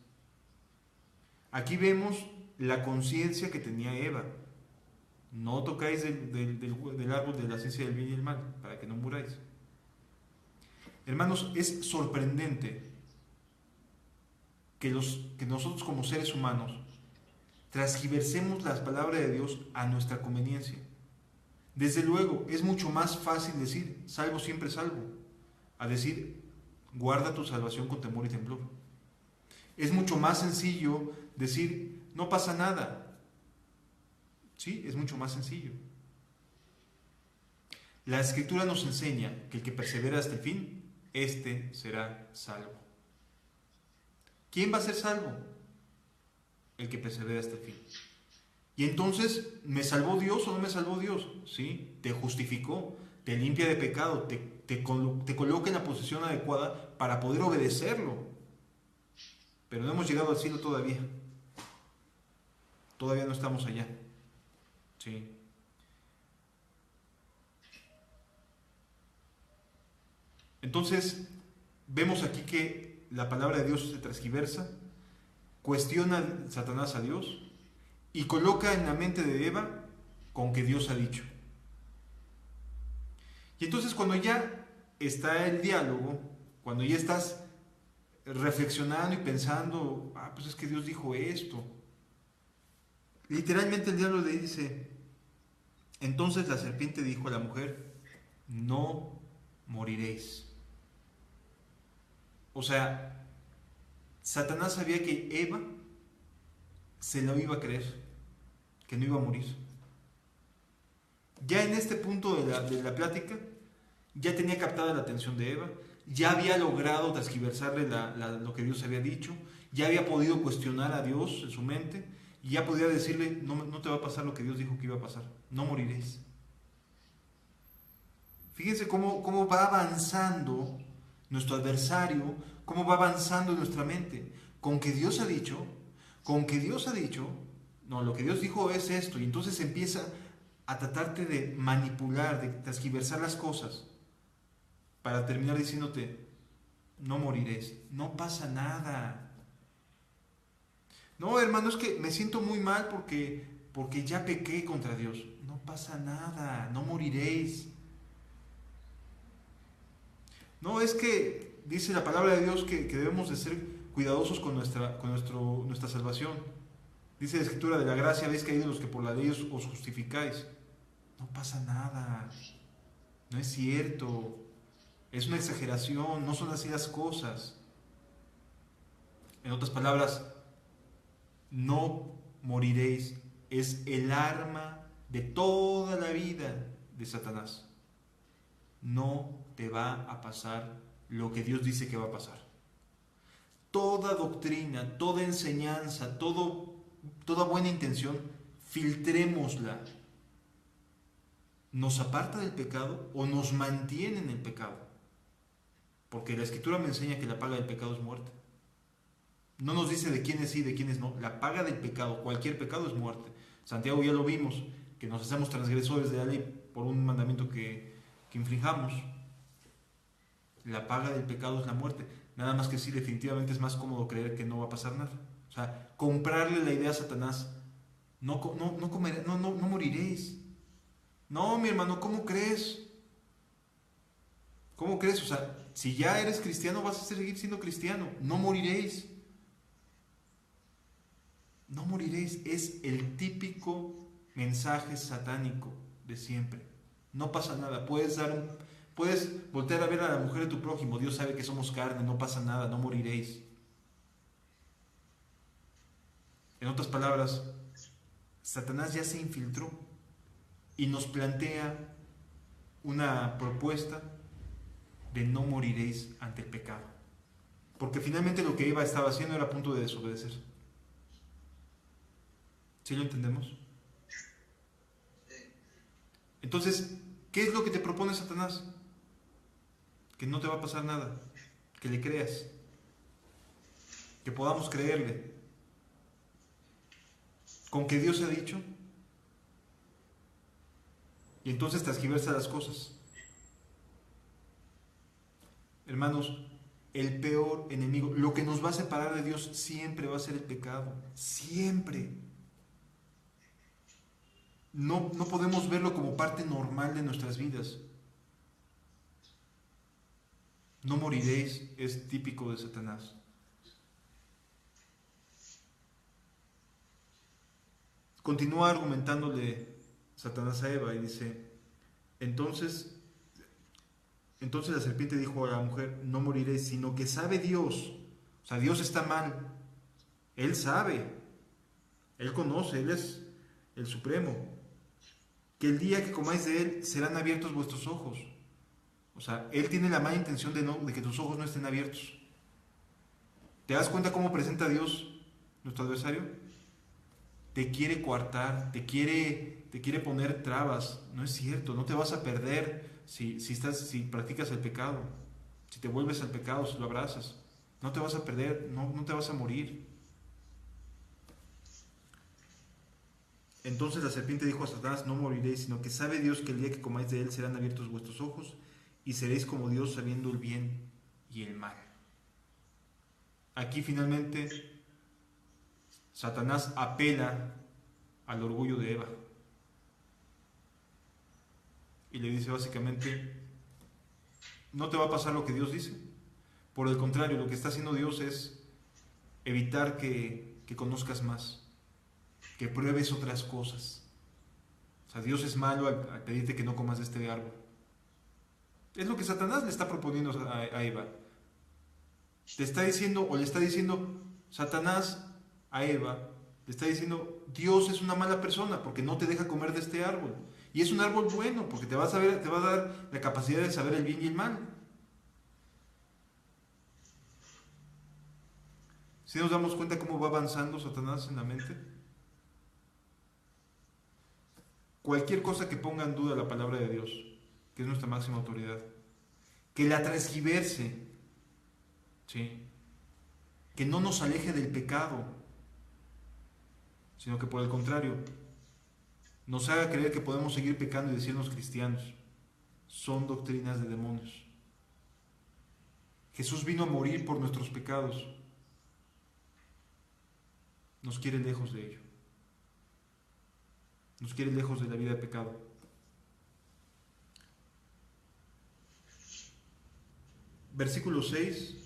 Aquí vemos la conciencia que tenía Eva. no tocáis del árbol de la ciencia del bien y el mal, para que no muráis. Hermanos, es sorprendente que nosotros como seres humanos transgiversemos las palabras de Dios a nuestra conveniencia. Desde luego, es mucho más fácil decir, salvo siempre salvo, a decir, guarda tu salvación con temor y temblor. Es mucho más sencillo decir, no pasa nada. Sí, es mucho más sencillo. La Escritura nos enseña que el que persevera hasta el fin, éste será salvo. ¿Quién va a ser salvo? El que persevera hasta el fin. Y entonces, ¿me salvó Dios o no me salvó Dios? Sí, te justificó, te limpia de pecado, te coloca en la posición adecuada para poder obedecerlo. Pero no hemos llegado al cielo todavía. Todavía no estamos allá. Sí. Entonces, vemos aquí que la palabra de Dios se transgiversa, cuestiona Satanás a Dios y coloca en la mente de Eva con que Dios ha dicho. Y entonces cuando ya está el diálogo, cuando ya estás reflexionando y pensando, pues es que Dios dijo esto, literalmente el diálogo le dice, entonces la serpiente dijo a la mujer, no moriréis. O sea, Satanás sabía que Eva se lo iba a creer, que no iba a morir. Ya en este punto de la plática, ya tenía captada la atención de Eva, ya había logrado transgiversarle lo que Dios había dicho, ya había podido cuestionar a Dios en su mente, y ya podía decirle, no te va a pasar lo que Dios dijo que iba a pasar, no moriréis. Fíjense cómo va avanzando nuestro adversario, cómo va avanzando en nuestra mente. Con que Dios ha dicho, no, lo que Dios dijo es esto, y entonces empieza a tratarte de manipular, de transgiversar las cosas, para terminar diciéndote, no moriréis, no pasa nada. No, hermano, es que me siento muy mal porque ya pequé contra Dios. No pasa nada, no moriréis. No, es que dice la palabra de Dios que debemos de ser cuidadosos con nuestra salvación. Dice la Escritura, de la gracia habéis caído los que por la ley os justificáis. No pasa nada, no es cierto, es una exageración, no son así las cosas. En otras palabras, no moriréis es el arma de toda la vida de Satanás. No te va a pasar lo que Dios dice que va a pasar. Toda doctrina, toda enseñanza, toda buena intención, filtrémosla. ¿Nos aparta del pecado o nos mantiene en el pecado? Porque la Escritura me enseña que la paga del pecado es muerte. No nos dice de quiénes sí, de quiénes no. La paga del pecado, cualquier pecado es muerte. Santiago ya lo vimos, que nos hacemos transgresores de la ley por un mandamiento que infringamos. La paga del pecado es la muerte. Nada más que sí, definitivamente es más cómodo creer que no va a pasar nada. O sea, comprarle la idea a Satanás, no moriréis. No, mi hermano, ¿cómo crees? ¿Cómo crees? O sea, si ya eres cristiano, vas a seguir siendo cristiano. No moriréis. No moriréis. Es el típico mensaje satánico de siempre. No pasa nada. Puedes voltear a ver a la mujer de tu prójimo. Dios sabe que somos carne. No pasa nada. No moriréis. En otras palabras, Satanás ya se infiltró y nos plantea una propuesta de no moriréis ante el pecado. Porque finalmente lo que Eva estaba haciendo era a punto de desobedecer. ¿Sí lo entendemos? Entonces, ¿qué es lo que te propone Satanás? Que no te va a pasar nada, que le creas, que podamos creerle. Con que Dios ha dicho, y entonces transgiversa las cosas. Hermanos, el peor enemigo, lo que nos va a separar de Dios siempre va a ser el pecado. Siempre. no podemos verlo como parte normal de nuestras vidas. No moriréis es típico de Satanás. Continúa argumentándole Satanás a Eva y dice, entonces la serpiente dijo a la mujer, no moriréis, sino que sabe Dios. O sea, Dios está mal. Él sabe, Él conoce, Él es el Supremo. Que el día que comáis de Él serán abiertos vuestros ojos. O sea, Él tiene la mala intención de que tus ojos no estén abiertos. ¿Te das cuenta cómo presenta a Dios, nuestro adversario? Te quiere coartar, te quiere poner trabas. No es cierto, no te vas a perder si practicas el pecado, si te vuelves al pecado, si lo abrazas. No te vas a perder, no te vas a morir. Entonces la serpiente dijo a Satanás, no moriréis, sino que sabe Dios que el día que comáis de él serán abiertos vuestros ojos y seréis como Dios sabiendo el bien y el mal. Aquí finalmente Satanás apela al orgullo de Eva y le dice básicamente, no te va a pasar lo que Dios dice. Por el contrario, lo que está haciendo Dios es evitar que conozcas más, que pruebes otras cosas. O sea, Dios es malo al pedirte que no comas de este árbol. Es lo que Satanás le está proponiendo a Eva. Te está diciendo, o le está diciendo Satanás a Eva, le está diciendo, Dios es una mala persona porque no te deja comer de este árbol. Y es un árbol bueno porque te va a dar la capacidad de saber el bien y el mal. ¿Sí nos damos cuenta cómo va avanzando Satanás en la mente? Cualquier cosa que ponga en duda la palabra de Dios, que es nuestra máxima autoridad, que la transgiverse, ¿sí? Que no nos aleje del pecado, sino que por el contrario, nos haga creer que podemos seguir pecando y decirnos cristianos, son doctrinas de demonios. Jesús vino a morir por nuestros pecados. Nos quiere lejos de ello. Nos quiere lejos de la vida de pecado. Versículo 6.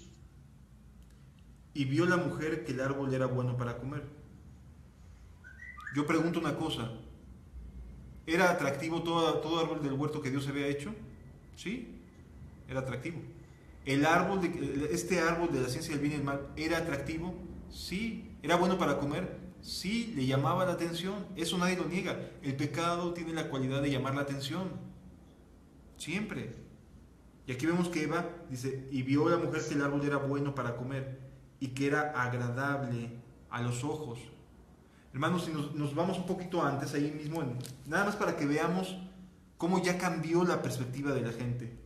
Y vio la mujer que el árbol era bueno para comer. Yo pregunto una cosa. ¿Era atractivo todo árbol del huerto que Dios había hecho? Sí, era atractivo. Este árbol de la ciencia del bien y el mal, ¿era atractivo? Sí. ¿Era bueno para comer? Sí, le llamaba la atención. Eso nadie lo niega. El pecado tiene la cualidad de llamar la atención. Siempre. Y aquí vemos que Eva dice, y vio la mujer que el árbol era bueno para comer y que era agradable a los ojos. Hermanos, si nos vamos un poquito antes, ahí mismo, nada más para que veamos cómo ya cambió la perspectiva de la gente.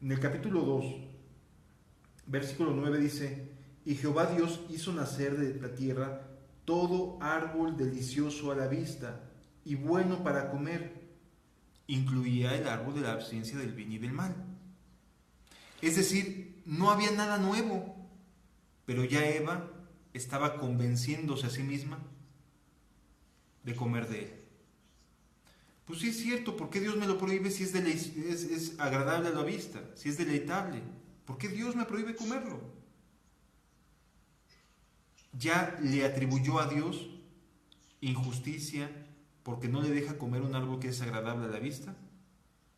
En el capítulo 2, versículo 9 dice, y Jehová Dios hizo nacer de la tierra todo árbol delicioso a la vista y bueno para comer. Incluía el árbol de la ciencia del bien y del mal. Es decir, no había nada nuevo, pero ya Eva estaba convenciéndose a sí misma de comer de él. Pues sí es cierto, ¿por qué Dios me lo prohíbe si es agradable a la vista, si es deleitable? ¿Por qué Dios me prohíbe comerlo? Ya le atribuyó a Dios injusticia porque no le deja comer un árbol que es agradable a la vista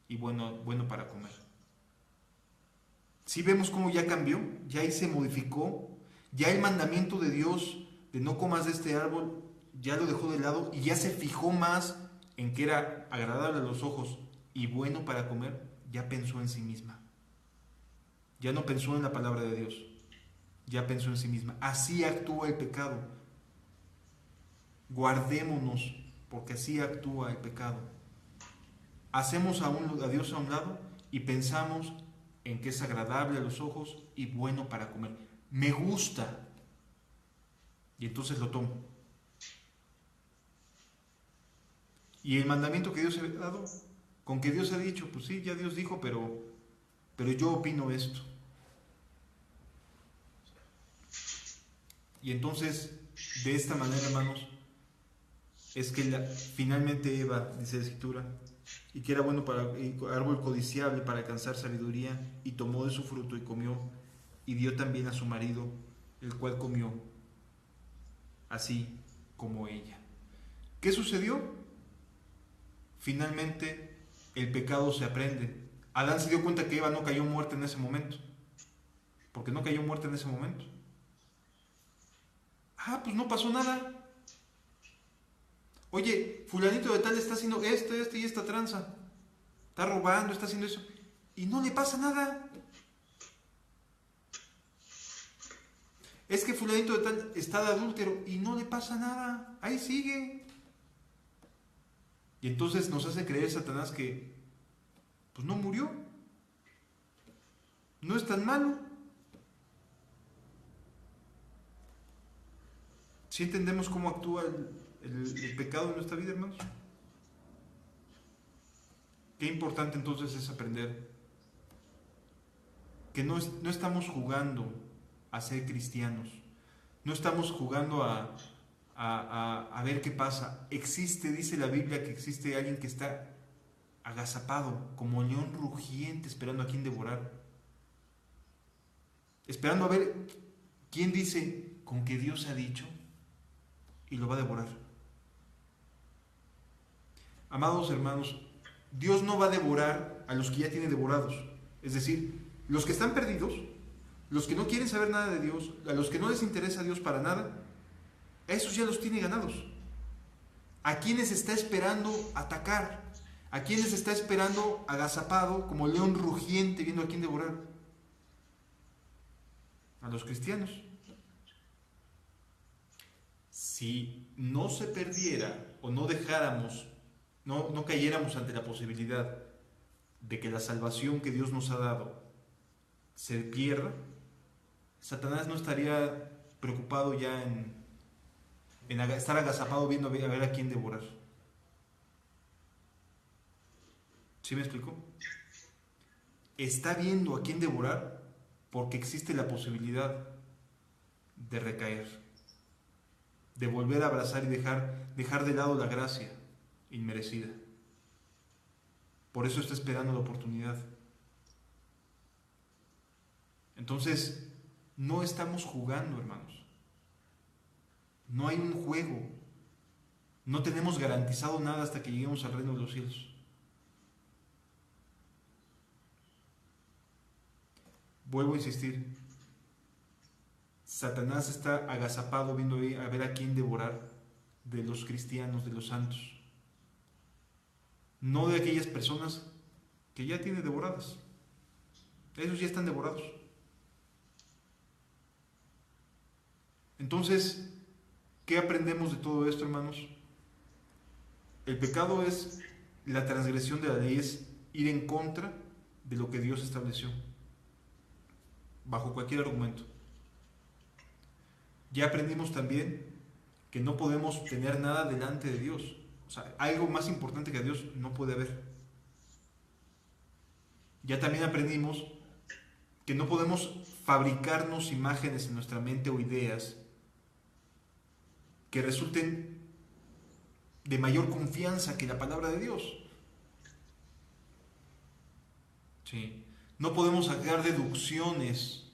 y bueno para comer. Si vemos cómo ya cambió, ya ahí se modificó, ya el mandamiento de Dios de no comas de este árbol ya lo dejó de lado y ya se fijó más en que era agradable a los ojos y bueno para comer, ya pensó en sí misma. Ya no pensó en la palabra de Dios, ya pensó en sí misma. Así actúa el pecado. Guardémonos, porque así actúa el pecado. Hacemos a Dios a un lado y pensamos en que es agradable a los ojos y bueno para comer. Me gusta. Y entonces lo tomo. Y el mandamiento que Dios ha dado, con que Dios ha dicho, pues sí, ya Dios dijo, pero yo opino esto. Y entonces, de esta manera, hermanos, es que finalmente Eva, dice la Escritura, y que era bueno para árbol codiciable para alcanzar sabiduría, y tomó de su fruto y comió, y dio también a su marido, el cual comió, así como ella. ¿Qué sucedió? Finalmente el pecado se aprende. Adán se dio cuenta que Eva no cayó muerta en ese momento. ¿Por qué no cayó muerta en ese momento? Pues no pasó nada. Oye, fulanito de tal está haciendo esto y esta tranza. Está robando, está haciendo eso. Y no le pasa nada. Es que fulanito de tal está de adúltero y no le pasa nada. Ahí sigue. Y entonces nos hace creer Satanás que pues no murió. No es tan malo. ¿Sí entendemos cómo actúa el pecado en nuestra vida, hermanos? Qué importante entonces es aprender que no estamos jugando a ser cristianos. No estamos jugando a ver qué pasa. Existe, dice la Biblia, que existe alguien que está agazapado, como león rugiente, esperando a quien devorar. Esperando a ver quién dice con que Dios ha dicho y lo va a devorar. Amados hermanos, Dios no va a devorar a los que ya tiene devorados. Es decir, los que están perdidos, los que no quieren saber nada de Dios, a los que no les interesa Dios para nada, a esos ya los tiene ganados. ¿A quienes está esperando atacar? ¿A quienes está esperando agazapado como león rugiente viendo a quién devorar? A los cristianos. Si no se perdiera o no dejáramos, no cayéramos ante la posibilidad de que la salvación que Dios nos ha dado se pierda, Satanás no estaría preocupado ya en estar agazapado viendo a ver a quién devorar. ¿Sí me explico? Está viendo a quién devorar porque existe la posibilidad de recaer, de volver a abrazar y dejar de lado la gracia inmerecida. Por eso está esperando la oportunidad. Entonces, no estamos jugando, hermanos. No hay un juego. No tenemos garantizado nada hasta que lleguemos al reino de los cielos. Vuelvo a insistir. Satanás está agazapado viendo a ver a quién devorar de los cristianos, de los santos. No de aquellas personas que ya tiene devoradas. Esos ya están devorados. Entonces, ¿qué aprendemos de todo esto, hermanos? El pecado es la transgresión de la ley, es ir en contra de lo que Dios estableció, bajo cualquier argumento. Ya aprendimos también que no podemos tener nada delante de Dios. O sea, algo más importante que a Dios no puede haber. Ya también aprendimos que no podemos fabricarnos imágenes en nuestra mente o ideas que resulten de mayor confianza que la palabra de Dios. Sí. No podemos sacar deducciones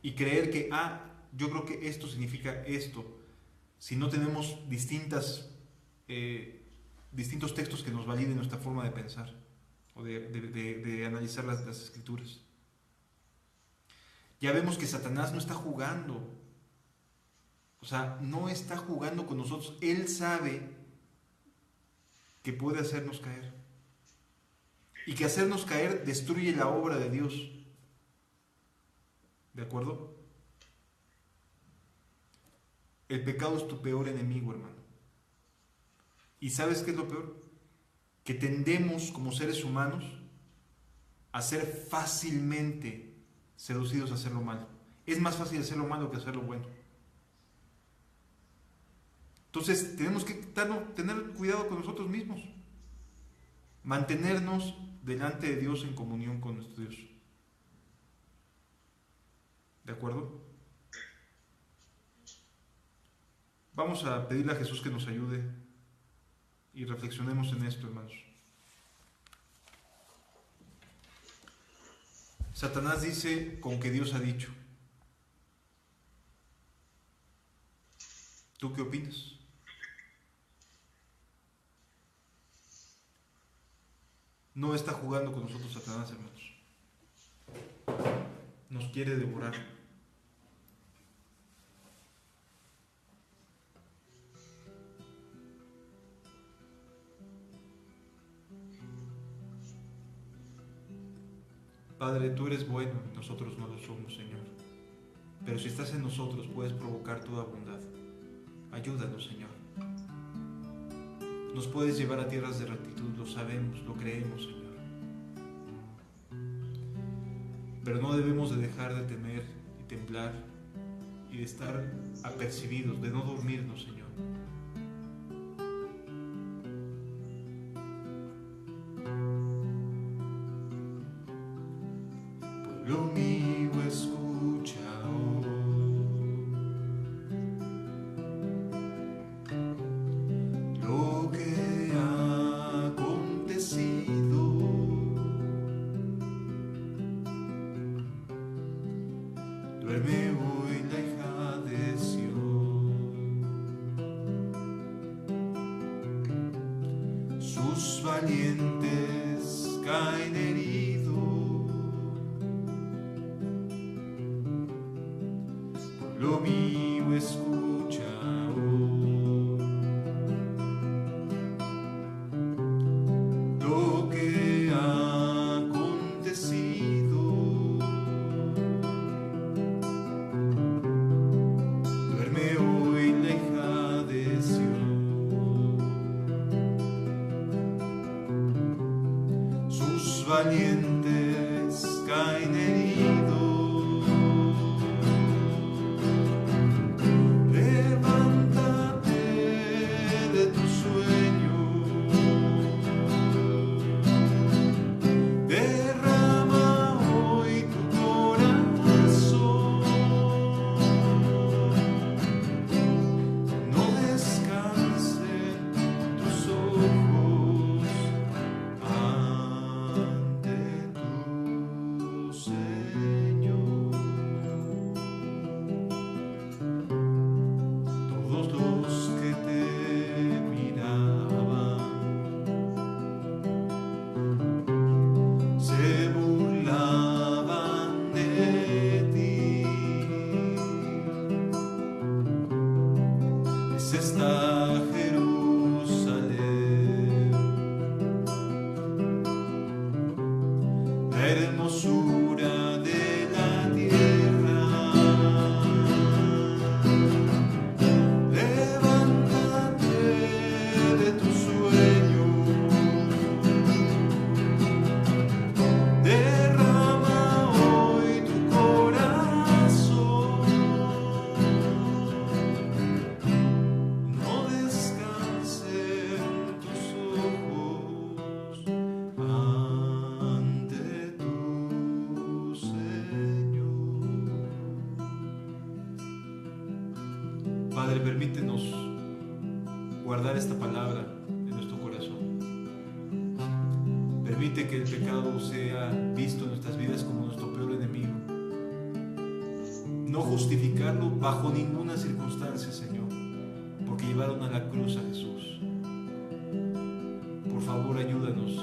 y creer que, yo creo que esto significa esto, si no tenemos distintos textos que nos validen nuestra forma de pensar o de analizar las escrituras. Ya vemos que Satanás no está jugando. O sea, no está jugando con nosotros. Él sabe que puede hacernos caer. Y que hacernos caer destruye la obra de Dios. ¿De acuerdo? El pecado es tu peor enemigo, hermano. ¿Y sabes qué es lo peor? Que tendemos como seres humanos a ser fácilmente seducidos a hacer lo malo. Es más fácil hacer lo malo que hacer lo bueno. Entonces tenemos que tener cuidado con nosotros mismos. Mantenernos delante de Dios en comunión con nuestro Dios. ¿De acuerdo? Vamos a pedirle a Jesús que nos ayude y reflexionemos en esto, hermanos. Satanás dice con que Dios ha dicho. ¿Tú qué opinas? No está jugando con nosotros Satanás, hermanos. Nos quiere devorar. Padre, tú eres bueno y nosotros no lo somos, Señor. Pero si estás en nosotros, puedes provocar toda bondad. Ayúdanos, Señor. Nos puedes llevar a tierras de rectitud, lo sabemos, lo creemos, Señor. Pero no debemos de dejar de temer y temblar y de estar apercibidos, de no dormirnos, Señor. Pueblo mío, escucha hoy lo que ha acontecido. Duerme hoy la hija de Sión. Sus valientes caen heridos. Pueblo mío, escucha hoy lo que ha acontecido. Duerme hoy la hija de Sión. Sus valientes caen heridos. Está Jerusalén, la hermosura de la tierra. Levántate de tu sueño, derrama hoy tu corazón. Padre, permítenos guardar esta palabra en nuestro corazón. Permite que el pecado sea visto en nuestras vidas como nuestro peor enemigo. No justificarlo bajo ninguna circunstancia, Señor, porque llevaron a la cruz a Jesús. Por favor, ayúdanos